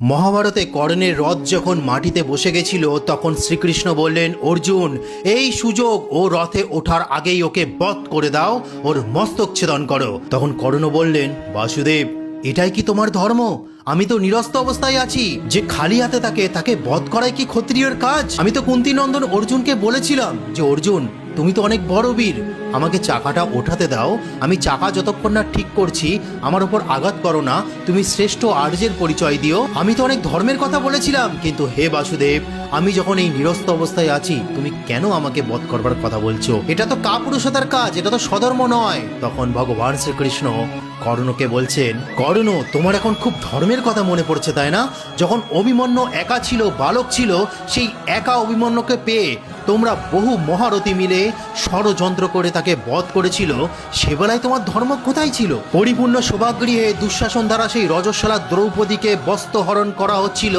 মহাভারতে কর্ণের রথ যখন মাটিতে বসে গেছিল তখন শ্রীকৃষ্ণ বললেন, অর্জুন, এই সুযোগ ও রথে ওঠার আগেই ওকে বধ করে দাও, ওর মস্তক ছেদন করো। তখন কর্ণ বললেন, বাসুদেব, এটাই কি তোমার ধর্ম? আমি তো নিরস্ত অবস্থায় আছি, যে খালি হাতে তাকে বধ করাই কি ক্ষত্রিয়ের কাজ? আমি তো কুন্তী নন্দন অর্জুনকে বলেছিলাম যে অর্জুন, তুমি তো অনেক বড় বীর, আমাকে চাকাটা ওঠাতে দাও, আমি চাকা যতক্ষণ না ঠিক করছি আমার ওপর আঘাত করো না, তুমি শ্রেষ্ঠ আর্যের পরিচয় দিও। আমি তো অনেক ধর্মের কথা বলেছিলাম, কিন্তু হে বাসুদেব, আমি যখন এই নিরস্ত অবস্থায় আছি তুমি কেন আমাকে বধ করবার কথা বলছো? এটা তো কাপুরুষতার কাজ, এটা তো স্বধর্ম নয়। তখন ভগবান শ্রীকৃষ্ণ কর্ণকে বলছেন, কর্ণ, তোমার এখন খুব ধর্মের কথা মনে পড়ছে তাই না? যখন অভিমন্যু একা ছিল, বালক ছিল, সেই একা অভিমন্যুকে পেয়ে তোমরা বহু মহারথী মিলে ষড়যন্ত্র করে তাকে বধ করেছিল, সেবেলায় তোমার ধর্ম কোথায় ছিল? পরিপূর্ণ সভাগৃহে দুঃশাসন দ্বারা সেই রজস্বলা দ্রৌপদীকে বস্ত্রহরণ করা হচ্ছিল,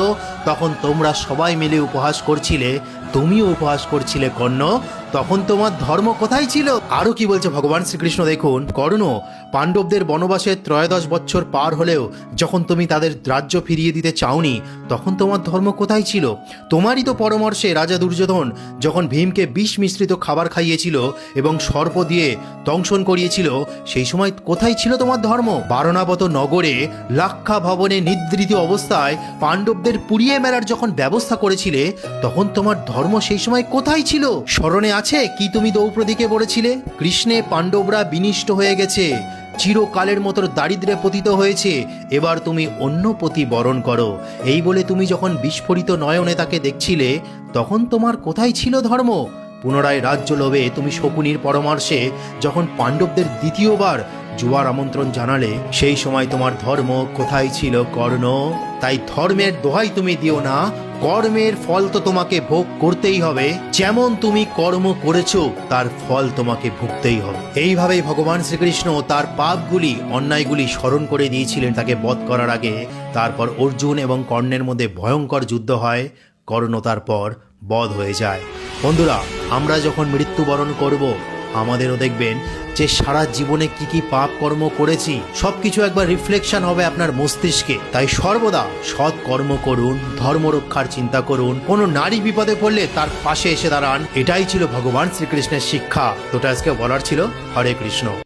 তখন তোমরা সবাই মিলে উপহাস করছিলে, তুমিও উপহাস করছিলে কর্ণ, তখন তোমার ধর্ম কোথায় ছিল? আরো কি বলছে ভগবান শ্রীকৃষ্ণ দেখুন, কর্ণ, পাণ্ডবদের বনবাসে 13 বছর পার হলেও যখন তুমি তাদের রাজ্য ফিরিয়ে দিতে চাওনি, তখন তোমার ধর্ম কোথায় ছিল? তোমারই তো পরামর্শে রাজা দুর্যোধন যখন ভীমকে বিষ মিশ্রিত খাবার খাইয়েছিল এবং সর্প দিয়ে দংশন করিয়েছিল, সেই সময় কোথায় ছিল তোমার ধর্ম? বারণাবত নগরে লাক্ষা ভবনে নিদ্রিত অবস্থায় পাণ্ডবদের পুড়িয়ে মেলার যখন ব্যবস্থা করেছিলে, তখন তোমার ধর্ম সেই সময় কোথায় ছিল? স্মরণে আছে কি তুমি দ্রৌপদীকে বলেছিলে, কৃষ্ণে পাণ্ডবরা বিনিষ্ট হয়ে গেছে, চিরকালের মতো দারিদ্র্যে পতিত হয়েছে, এবার তুমি অন্য পতি বরণ করো। এই বলে তুমি যখন বিস্ফোরিত নয়নে তাকে দেখছিলে, তখন তোমার কোথায় ছিল ধর্ম? পুনরায় রাজ্য লোভে তুমি শকুনির পরামর্শে যখন পাণ্ডবদের দ্বিতীয়বার জুয়ার আমন্ত্রণ জানালে, সেই সময় তোমার ধর্ম কোথায় ছিল কর্ণ? তাই ধর্মের দোহাই তুমি দিও না, কর্মের ফল তো তোমাকে ভোগ করতেই হবে, যেমন তুমি কর্ম করেছো তার ফল তোমাকে ভুগতেই হবে। এইভাবেই ভগবান শ্রীকৃষ্ণ তার পাপগুলি, অন্যায়গুলি স্মরণ করে দিয়েছিলেন তাকে বধ করার আগে। তারপর অর্জুন এবং কর্ণের মধ্যে ভয়ঙ্কর যুদ্ধ হয়, কর্ণ তারপর বধ হয়ে যায়। বন্ধুরা, আমরা যখন মৃত্যুবরণ করব, আমাদেরও দেখবেন যে সারা জীবনে কি কি পাপ কর্ম করেছি সবকিছু একবার রিফ্লেকশন হবে আপনার মস্তিষ্কে। তাই সর্বদা সৎ কর্ম করুন, ধর্ম রক্ষার চিন্তা করুন, কোনো নারী বিপদে পড়লে তার পাশে এসে দাঁড়ান। এটাই ছিল ভগবান শ্রীকৃষ্ণের শিক্ষা। তোটা আজকে বলার ছিল। হরে কৃষ্ণ।